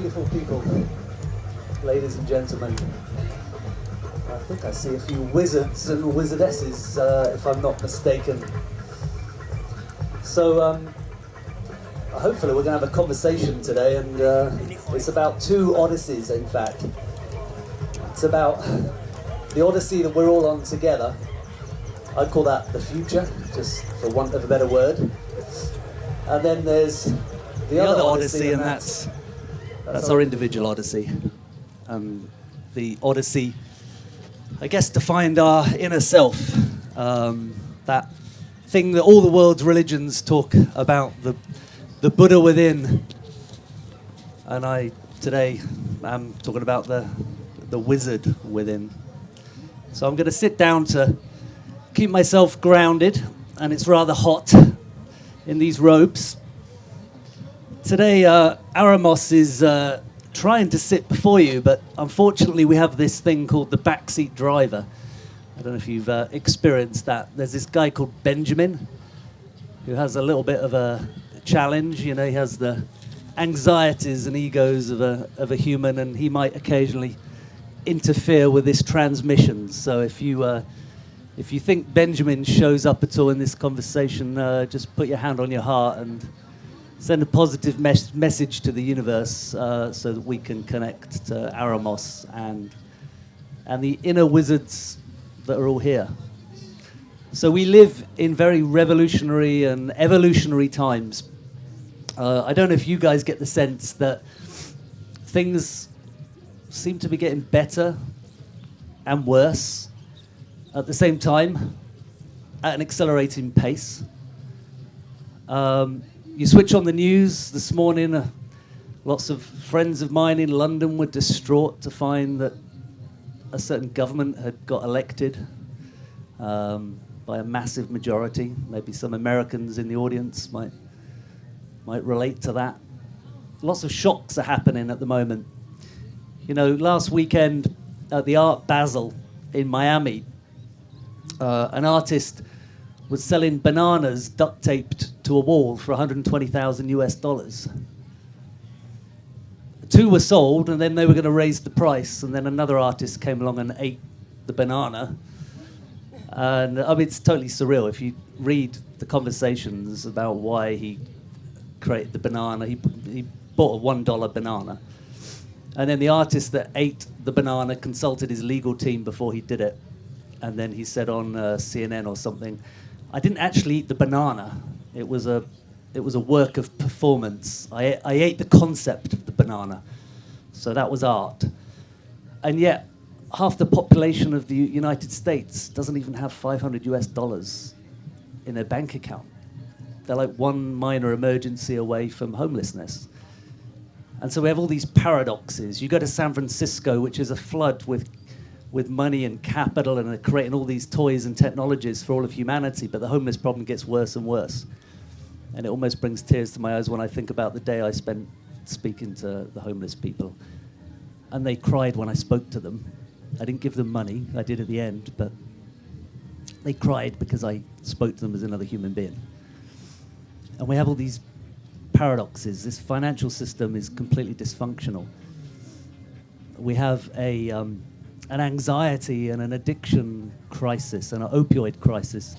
beautiful people, ladies and gentlemen. I think I see a few wizards and wizardesses, if I'm not mistaken. So, hopefully we're going to have a conversation today, and it's about two Odysseys, in fact. It's about the Odyssey that we're all on together. I'd call that the future, just for want of a better word. And then there's the other Odyssey, and that's our individual Odyssey. The Odyssey, I guess, to find our inner self. That thing that all the world's religions talk about, the Buddha within. And I today am talking about the wizard within. So I'm going to sit down to keep myself grounded, and it's rather hot in these robes. Today, Aramos is trying to sit before you, but unfortunately we have this thing called the backseat driver. I don't know if you've experienced that. There's this guy called Benjamin who has a little bit of a challenge. You know, he has the anxieties and egos of a human, and he might occasionally interfere with this transmission. So if you think Benjamin shows up at all in this conversation, just put your hand on your heart and send a positive message to the universe so that we can connect to Aramos and the inner wizards that are all here. So we live in very revolutionary and evolutionary times. I don't know if you guys get the sense that things seem to be getting better and worse at the same time, at an accelerating pace. You switch on the news this morning, lots of friends of mine in London were distraught to find that a certain government had got elected by a massive majority. Maybe some Americans in the audience might relate to that. Lots of shocks are happening at the moment. You know, last weekend at the Art Basel in Miami, an artist was selling bananas duct taped to a wall for $120,000 US. Two were sold, and then they were going to raise the price, and then another artist came along and ate the banana. And I mean, it's totally surreal. If you read the conversations about why he created the banana, he bought a $1 banana. And then the artist that ate the banana consulted his legal team before he did it. And then he said on CNN or something, I didn't actually eat the banana. It was a work of performance. I ate the concept of the banana. So that was art. And yet, half the population of the United States doesn't even have $500 US in their bank account. They're like one minor emergency away from homelessness. And so we have all these paradoxes. You go to San Francisco, which is a flood with money and capital, and they're creating all these toys and technologies for all of humanity, but the homeless problem gets worse and worse. And it almost brings tears to my eyes when I think about the day I spent speaking to the homeless people. And they cried when I spoke to them. I didn't give them money, I did at the end, but they cried because I spoke to them as another human being. And we have all these paradoxes. This financial system is completely dysfunctional. We have an anxiety and an addiction crisis and an opioid crisis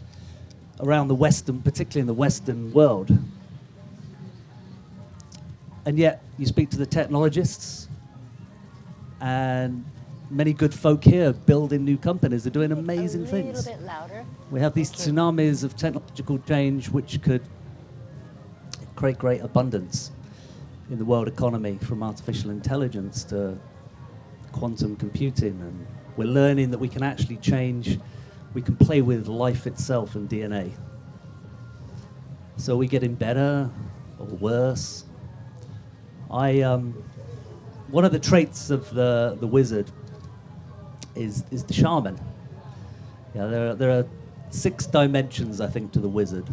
around the Western, particularly in the Western world. And yet, you speak to the technologists, and many good folk here building new companies. They're doing amazing things. A little bit louder. We have these tsunamis of technological change which could create great abundance in the world economy, from artificial intelligence to quantum computing. And we're learning that we can actually change, we can play with life itself and DNA. So are we getting better or worse? One of the traits of the wizard is the shaman. Yeah, there are 6 dimensions, I think, to the wizard.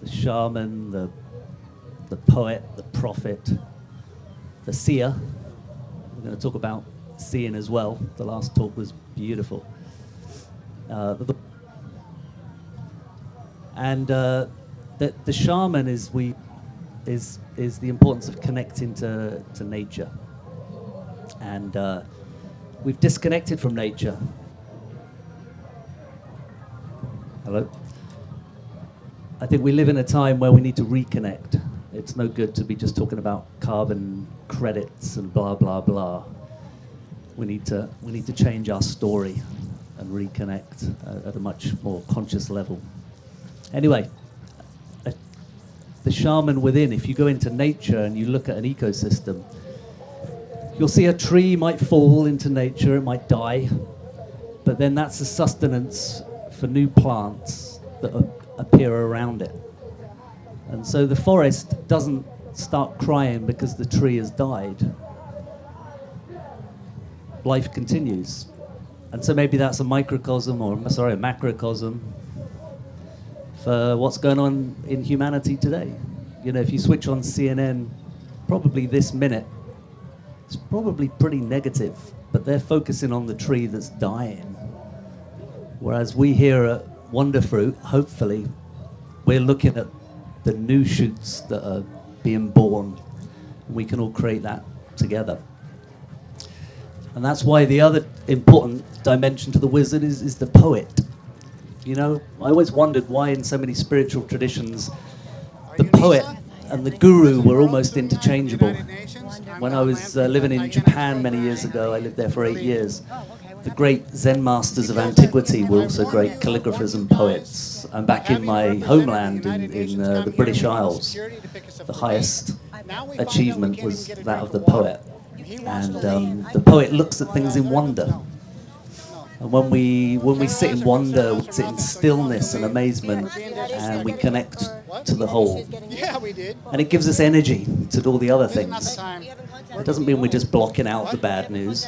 The shaman, the poet, the prophet, the seer. We're going to talk about seeing as well. The last talk was beautiful. And the shaman is is the importance of connecting to nature. And we've disconnected from nature. Hello? I think we live in a time where we need to reconnect. It's no good to be just talking about carbon credits and blah, blah, blah. We need to change our story and reconnect at a much more conscious level. Anyway, the shaman within, if you go into nature and you look at an ecosystem, you'll see a tree might fall into nature, it might die, but then that's the sustenance for new plants that appear around it. And so the forest doesn't start crying because the tree has died. Life continues. And so maybe that's a microcosm, or a macrocosm for what's going on in humanity today. You know, if you switch on CNN, probably this minute, it's probably pretty negative, but they're focusing on the tree that's dying. Whereas we here at Wonderfruit, hopefully, we're looking at the new shoots that are being born, and we can all create that together. And that's why the other important dimension to the wizard is the poet. You know, I always wondered why in so many spiritual traditions, the poet and the guru were almost interchangeable. When I was living in Japan many years ago, I lived there for 8 years, the great Zen masters of antiquity were also great calligraphers and poets. And back in my homeland in the British Isles, the highest achievement was that of the poet. And the poet looks at things in wonder. And when we sit in wonder, we sit in stillness and amazement, and we connect to the whole. And it gives us energy to do all the other things. It doesn't mean we're just blocking out the bad news.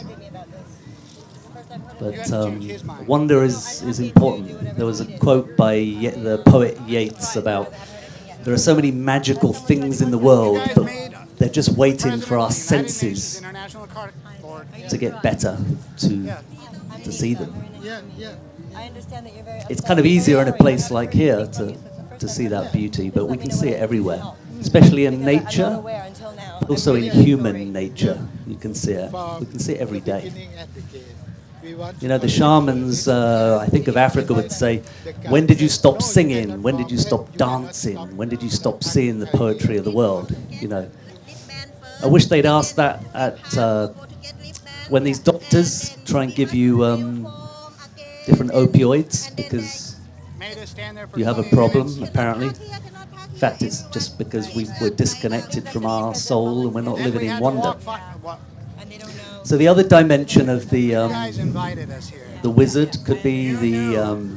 But wonder is important. There was a quote by the poet Yeats about, there are so many magical things in the world, but they're just waiting for our senses to get better to see them. It's kind of easier in a place like here to see that beauty, but we can see it everywhere, especially in nature, but also in human nature. You can see it. We can see it every day. You know, the shamans, I think of Africa, would say, when did you stop singing? When did you stop dancing? When did you stop seeing the poetry of the world? You know, I wish they'd asked that at when these doctors try and give you different opioids because you have a problem, apparently. In fact, it's just because we're disconnected from our soul and we're not living in wonder. So the other dimension of the wizard could be the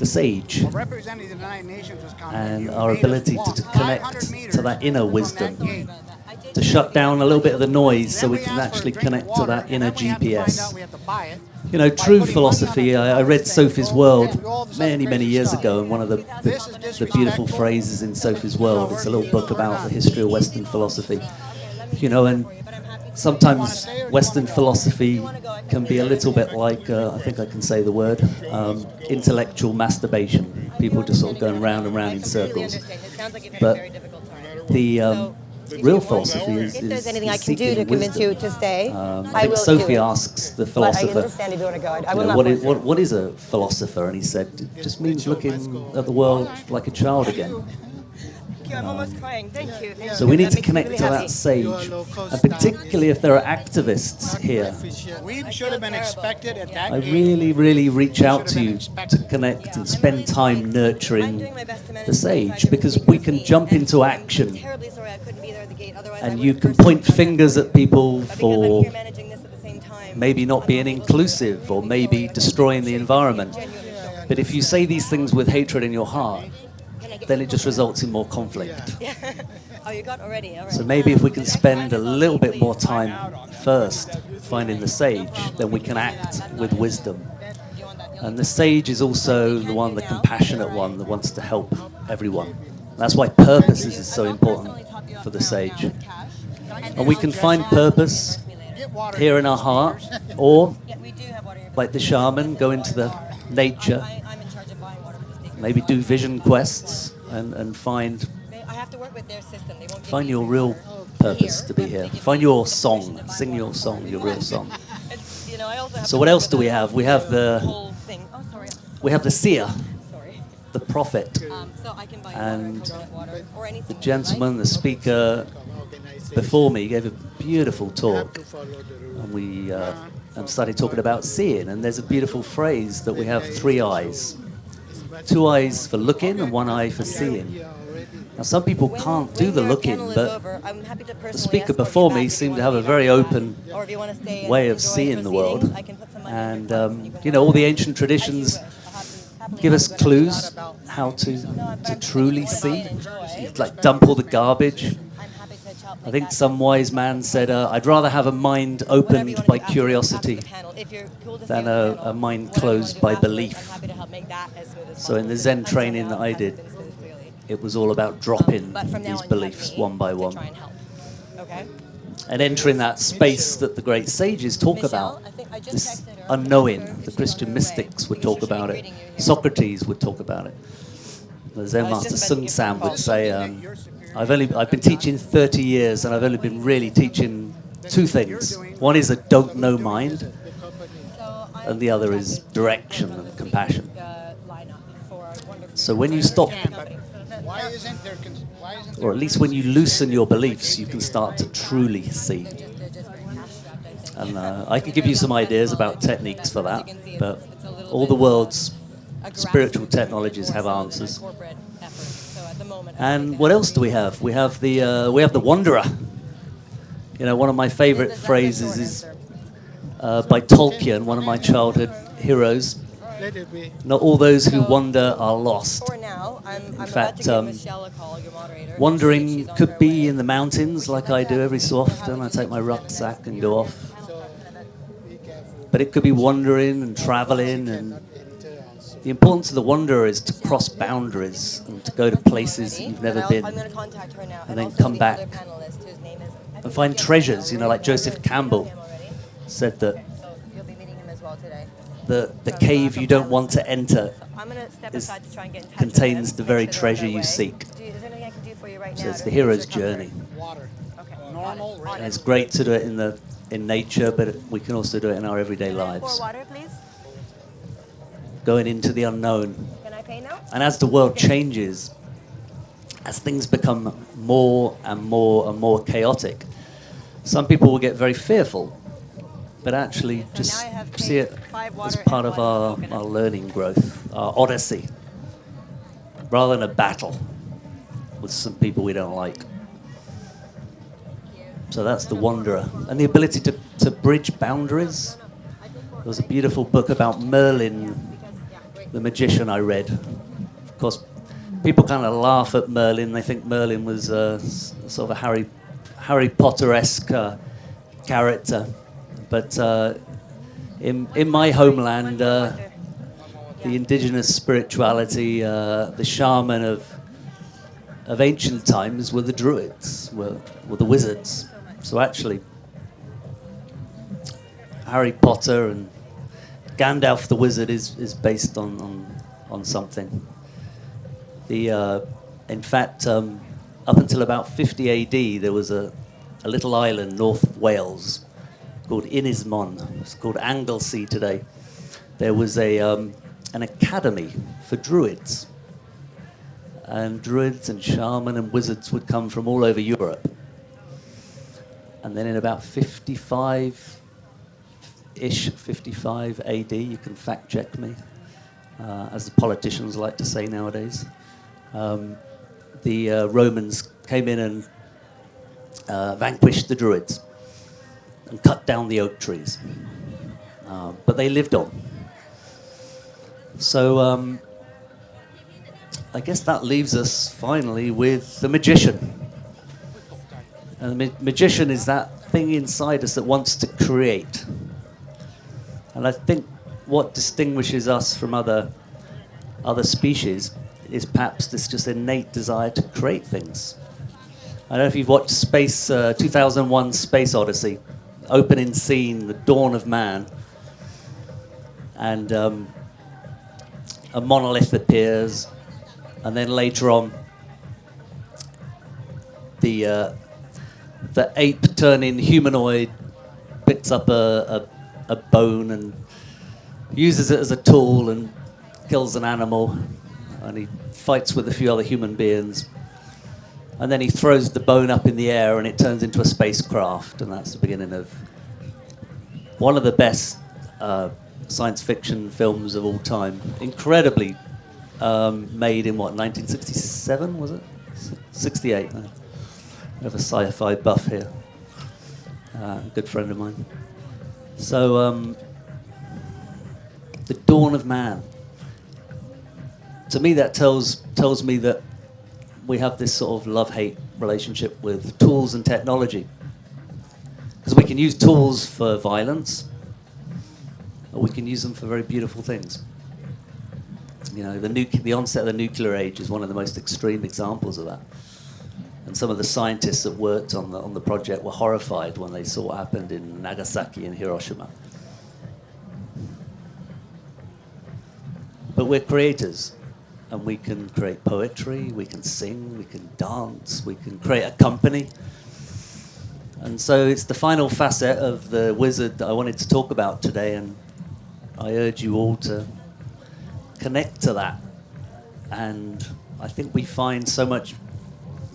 sage, and our ability to connect to that inner wisdom, to shut down a little bit of the noise so we can actually connect to that inner GPS. You know, true philosophy, I read Sophie's World many years ago, and one of the beautiful phrases in Sophie's World, it's a little book about the history of Western philosophy, you know, and sometimes Western philosophy can be a little bit like, I think I can say the word, intellectual masturbation. People just sort of going round and round in circles. But the real philosophy is if there's anything I can seeking do to convince wisdom. you to stay, I think Sophie asks the philosopher, but I understand if you want to go. I will you know, not force you. what is a philosopher? And he said, it just means looking at the world like a child again. I'm almost crying. Thank you. Thank So you. we need That to makes me connect really to happy. that sage, and particularly if there are activists here. We should have been expected at that I gate. really reach out to you to connect and spend time nurturing the sage, because we can jump into action, Terribly sorry I couldn't be there at the gate. Otherwise, I and would you have can personally point done that. fingers at people But because I'm for here managing this at the same time, maybe not being inclusive or maybe destroying the environment. But if you say these things with hatred in your heart, then it just results in more conflict. Oh, you got already. All right. So maybe if we can spend a little bit more time first finding the sage, then we can act with wisdom. And the sage is also the one, the compassionate one, that wants to help everyone. That's why purpose is so important for the sage. And we can find purpose here in our heart, or like the shaman, go into the nature, maybe do vision quests and find have to work with their system. They won't give Find you your free real water purpose here, to be but here. they give Find you your the song. permission to buy Sing more. your song, your real song. It's, you know, I also have So to what work else with do we the- have? We have the whole thing. Oh, sorry. seer, Sorry. the prophet, So I can buy and water, coconut water, or anything. the gentleman, the speaker before me gave a beautiful talk, and we started talking about seeing. And there's a beautiful phrase that we have 3 eyes, 2 eyes for looking and 1 eye for seeing. Now, some people can't do the your looking, panel is but over, I'm happy to the personally speaker escort you before back me if you seemed to wanna have a leave very after that. open Or if you wanna stay and way of enjoy seeing the world. proceedings, I can put some money in your And, purse and you can you know, all wander the around ancient as you traditions wish. I'll happily give have us you go clues down. how to I'm truly saying see. if you wanna enjoy, Like dump all the garbage. I'm happy to chop I like think that. some wise man said, I'd rather have a mind Whatever you opened wanna by do after curiosity the panel. If you're cool to than stay on the panel, a mind whatever you wanna closed do by afterwards, belief. I'm happy to help make that as smooth as So in possible. the Zen Until training now, that I it hasn't did, been smooth, clearly. it was all about dropping But from now these on, you have beliefs me one by to one. try and help. Okay? And entering that space that the great sages talk Michelle, about, I think I just this texted her. unknowing. Asked her if The she's Christian on her way, mystics would because talk she'll be about it. greeting you here. Socrates would talk about it. The Zen I was master just about to Sun give her a San call. would say, I've been teaching 30 years and I've only been really teaching 2 things. One is a don't know mind, So I'm and the other is contacted direction from the and compassion. speakers, lineup for Wonderfruit. So when you stop, Why isn't there? or at least when you loosen your beliefs, you can start to truly see. They're just very cash-strapped, I think. And I can give you some ideas about techniques for that, As you can see, but it's a little all bit the of world's a spiritual grassroots technologies movement have more so than a answers. corporate effort. So at the moment, And what else do we have? We have the Wanderer. You know, one of my favorite That's the phrases short is answer. by Tolkien, one of my childhood heroes. Let it be. Not all those who wander are lost. For now, I'm about fact, to give Michelle a call, your moderator. Wandering She's on could her be way. in the mountains, like I do every so often. I take my rucksack and go off. But it could be wandering and traveling, and the importance of the wanderer is to cross boundaries and to go to places you've never been, I'm going to contact her now. and then also come the back other panelist, whose name is, and find treasures. You know, like Joseph Campbell said that So you'll be meeting him as well today. the cave you don't want to enter I'm going to step is- aside to try and get in touch contains with them, the make very sure they're on treasure their you way. seek. Is there anything I can do for you right So now? it's to the make hero's your comfort? journey. Water. Okay. Normal, On right? And it's great to do it in nature, but we can also do it in our everyday Pour lives. water, please. Going into the unknown. Can I pay now? And as the world changes, as things become more and more and more chaotic, some people will get very fearful, but actually So just now I have see it paid 5 as water part and of 1 our coconut. learning growth, our odyssey, rather than a battle with some people we don't like. So that's the wanderer. And the ability to bridge boundaries. There was a beautiful book about Merlin, the magician, I read. Of course, people kind of laugh at Merlin. They think Merlin was sort of a Harry Potter-esque character. But in my homeland, the indigenous spirituality, the shaman of ancient times were the druids, were the wizards. So actually, Harry Potter and Gandalf the wizard is based on something. In fact, up until about 50 AD, there was a little island north of Wales called Ynysmon. It's called Anglesey today. There was an academy for druids. And druids and shaman and wizards would come from all over Europe. And then in about 55 AD, you can fact check me, as the politicians like to say nowadays, the Romans came in and vanquished the druids and cut down the oak trees. But they lived on. So I guess that leaves us finally with the magician. And the magician is that thing inside us that wants to create. And I think what distinguishes us from other species is perhaps this just innate desire to create things. I don't know if you've watched 2001 Space Odyssey, opening scene, the dawn of man, and a monolith appears, and then later on the ape turning humanoid picks up a bone and uses it as a tool and kills an animal, and he fights with a few other human beings, and then he throws the bone up in the air and it turns into a spacecraft, and that's the beginning of one of the best science fiction films of all time. Incredibly made in what, 1967 was it? 68. I have a sci-fi buff here. A good friend of mine. So, the dawn of man. To me, that tells me that we have this sort of love-hate relationship with tools and technology. Because we can use tools for violence, or we can use them for very beautiful things. You know, the onset of the nuclear age is one of the most extreme examples of that. And some of the scientists that worked on the project were horrified when they saw what happened in Nagasaki and Hiroshima. But we're creators, and we can create poetry, we can sing, we can dance, we can create a company. And so it's the final facet of the wizard that I wanted to talk about today, and I urge you all to connect to that. And I think we find so much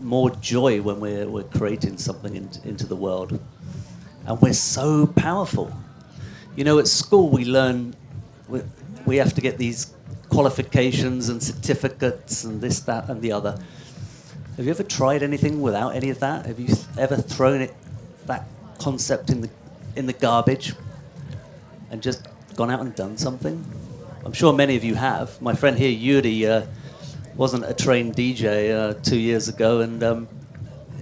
more joy when we're creating something into the world. And we're so powerful. You know, at school we learn we have to get these qualifications and certificates and this, that, and the other. Have you ever tried anything without any of that? Have you ever thrown that concept in the garbage and just gone out and done something? I'm sure many of you have. My friend here, Yuri, wasn't a trained DJ 2 years ago, and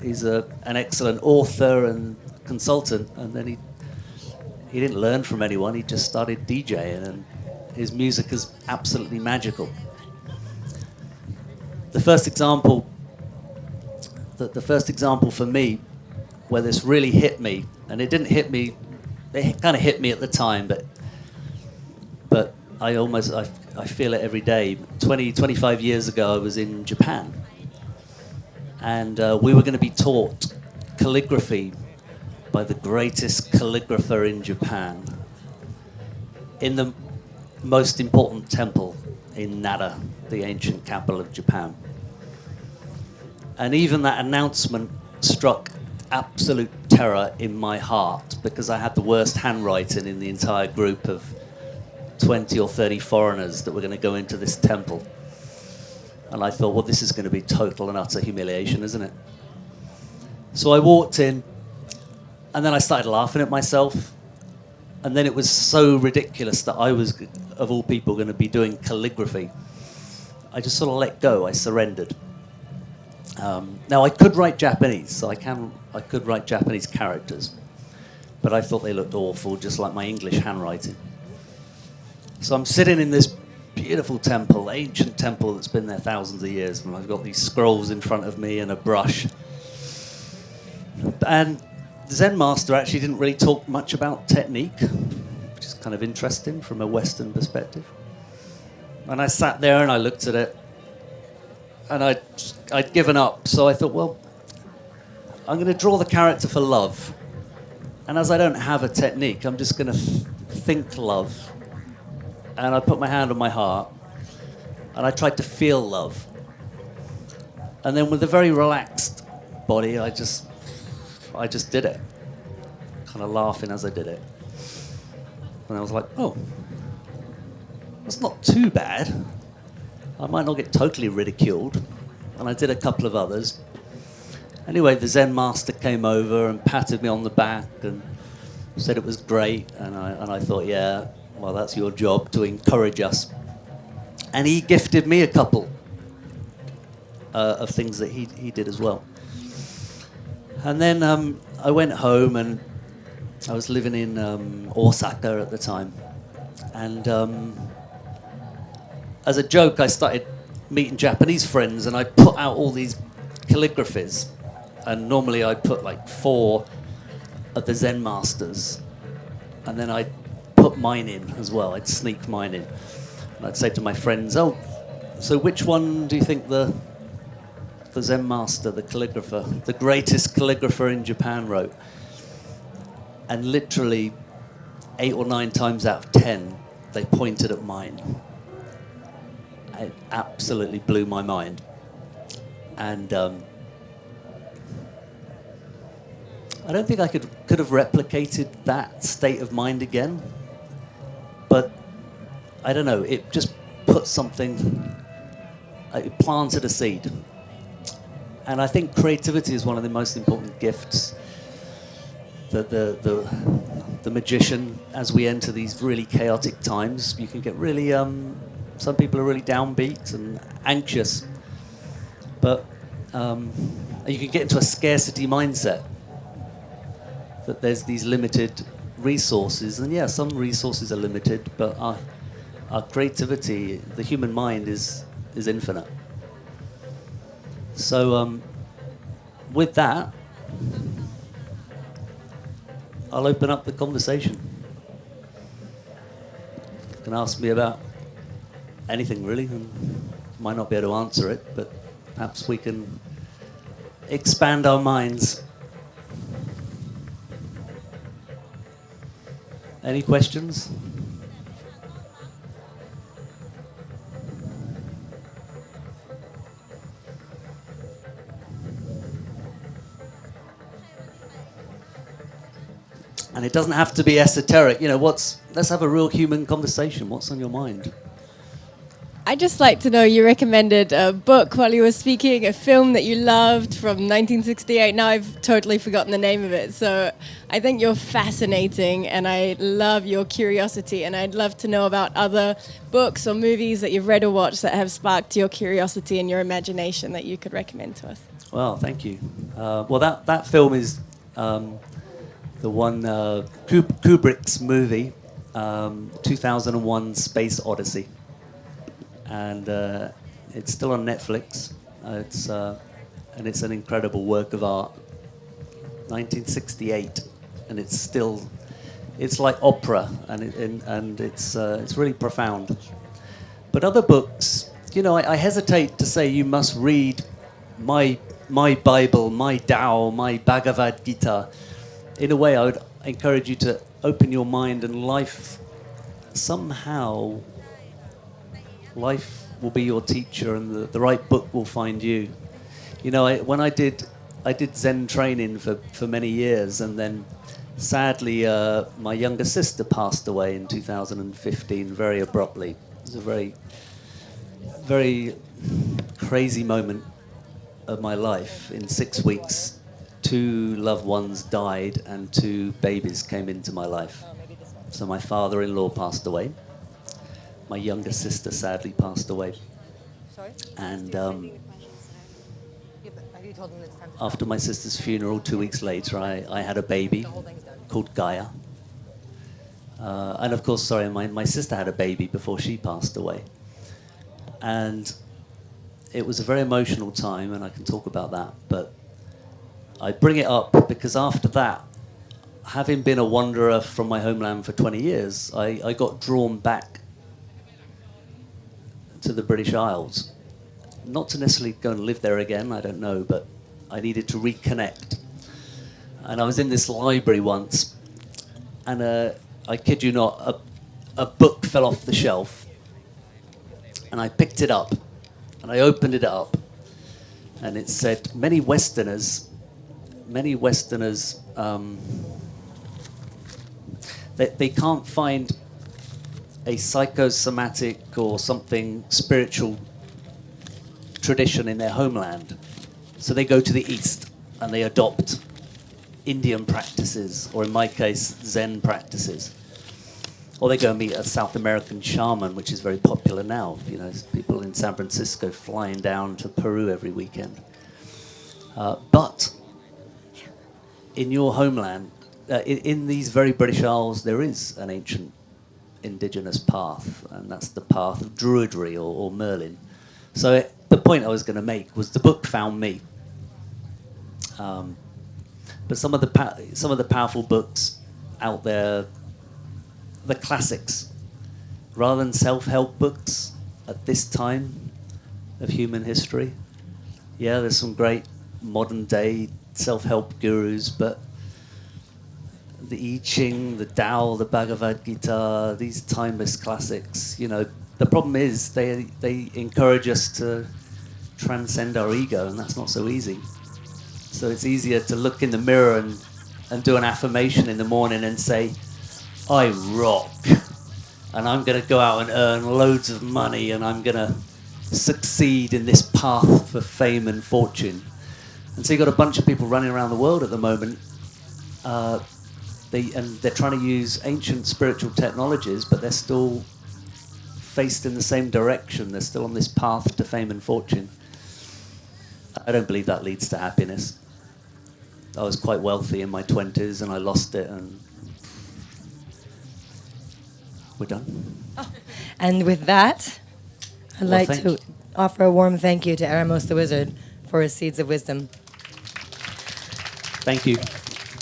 he's an excellent author and consultant. And then he didn't learn from anyone. He just started DJing, and his music is absolutely magical. The first example for me, where this really hit me, and it didn't hit me, it kind of hit me at the time, but I feel it every day. 25 years ago, I was in Japan, and we were going to be taught calligraphy by the greatest calligrapher in Japan, in the most important temple in Nara, the ancient capital of Japan. And even that announcement struck absolute terror in my heart, because I had the worst handwriting in the entire group of 20 or 30 foreigners that were going to go into this temple. And I thought, well, this is going to be total and utter humiliation, isn't it? So I walked in, and then I started laughing at myself. And then it was so ridiculous that I was, of all people, going to be doing calligraphy. I just sort of let go. I surrendered. Now, I could write Japanese, so I could write Japanese characters. But I thought they looked awful, just like my English handwriting. So I'm sitting in this beautiful temple, ancient temple that's been there thousands of years, and I've got these scrolls in front of me and a brush. And the Zen master actually didn't really talk much about technique, which is kind of interesting from a Western perspective. And I sat there and I looked at it, and I'd given up. So I thought, well, I'm going to draw the character for love. And as I don't have a technique, I'm just going to think love. And I put my hand on my heart, and I tried to feel love. And then with a very relaxed body, I just did it, kind of laughing as I did it. And I was like, oh, that's not too bad. I might not get totally ridiculed. And I did a couple of others. Anyway, the Zen master came over and patted me on the back and said it was great. And I thought, yeah, well, that's your job, to encourage us. And he gifted me a couple of things that he did as well. And then I went home, and I was living in Osaka at the time. And as a joke, I started meeting Japanese friends, and I put out all these calligraphies. And normally I put like 4 of the Zen masters, and then I'd put mine in as well. I'd sneak mine in. And I'd say to my friends, oh, so which one do you think the the Zen master, the calligrapher, the greatest calligrapher in Japan wrote. And literally 8 or 9 times out of 10, they pointed at mine. It absolutely blew my mind. And I don't think I could have replicated that state of mind again. But I don't know, it just put something, it planted a seed. And I think creativity is one of the most important gifts that the magician, as we enter these really chaotic times, you can get really, some people are really downbeat and anxious, but you can get into a scarcity mindset, that there's these limited resources, and yeah, some resources are limited, but our creativity, the human mind is infinite. So with that, I'll open up the conversation. You can ask me about anything, really, and might not be able to answer it, but perhaps we can expand our minds. Any questions? And it doesn't have to be esoteric. You know, let's have a real human conversation. What's on your mind? I'd just like to know, you recommended a book while you were speaking, a film that you loved from 1968. Now I've totally forgotten the name of it. So I think you're fascinating, and I love your curiosity. And I'd love to know about other books or movies that you've read or watched that have sparked your curiosity and your imagination that you could recommend to us. Well, thank you. Well, that film is the one, Kubrick's movie, 2001 Space Odyssey. And it's still on Netflix. And it's an incredible work of art. 1968, and it's like opera, and it's really profound. But other books, you know, I hesitate to say you must read my Bible, my Tao, my Bhagavad Gita. In a way, I would encourage you to open your mind, and life will be your teacher, and the right book will find you. You know, when I did Zen training for many years, and then sadly my younger sister passed away in 2015 very abruptly. It was a very, very crazy moment of my life. In 6 weeks, 2 loved ones died and 2 babies came into my life. So my father-in-law passed away. My younger sister sadly passed away. Sorry? And after my sister's funeral, 2 weeks later, I had a baby called Gaia. And of course, sorry, my sister had a baby before she passed away. And it was a very emotional time, and I can talk about that. But I bring it up because after that, having been a wanderer from my homeland for 20 years, I got drawn back to the British Isles. Not to necessarily go and live there again, I don't know, but I needed to reconnect. And I was in this library once, and I kid you not, a book fell off the shelf, and I picked it up, and I opened it up, and it said, many Westerners, they can't find a psychosomatic or something spiritual tradition in their homeland. So they go to the East and they adopt Indian practices, or in my case, Zen practices. Or they go and meet a South American shaman, which is very popular now. You know, there's people in San Francisco flying down to Peru every weekend. But in your homeland, in these very British Isles, there is an ancient indigenous path, and that's the path of Druidry or Merlin. So the point I was going to make was the book found me. But some of the powerful books out there, the classics, rather than self-help books at this time of human history, Yeah, there's some great modern day self-help gurus, but the I Ching, the Tao, the Bhagavad Gita, these timeless classics, you know, the problem is they encourage us to transcend our ego, and that's not so easy. So it's easier to look in the mirror and do an affirmation in the morning and say, I rock, and I'm going to go out and earn loads of money, and I'm going to succeed in this path for fame and fortune. And so you've got a bunch of people running around the world at the moment, they're trying to use ancient spiritual technologies, but they're still faced in the same direction. They're still on this path to fame and fortune. I don't believe that leads to happiness. I was quite wealthy in my 20s and I lost it, and we're done. And with that, I'd like thank to you. offer a warm thank you to Aramos the Wizard for his seeds of wisdom. Thank you.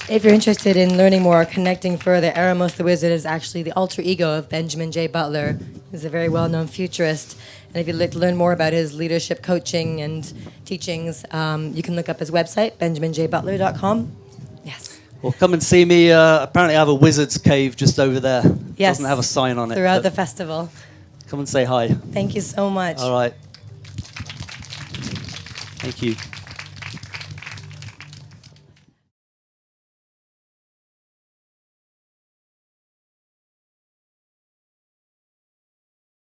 If you're interested in learning more or connecting further, Aramos the Wizard is actually the alter ego of Benjamin J. Butler. He's a very well-known futurist. And if you'd like to learn more about his leadership coaching and teachings, you can look up his website, benjaminjbutler.com. Yes. Well, come and see me. Apparently I have a wizard's cave just over there. Yes. Doesn't have a sign on it. Throughout the but festival. come and say hi. Thank you so much. All right. Thank you.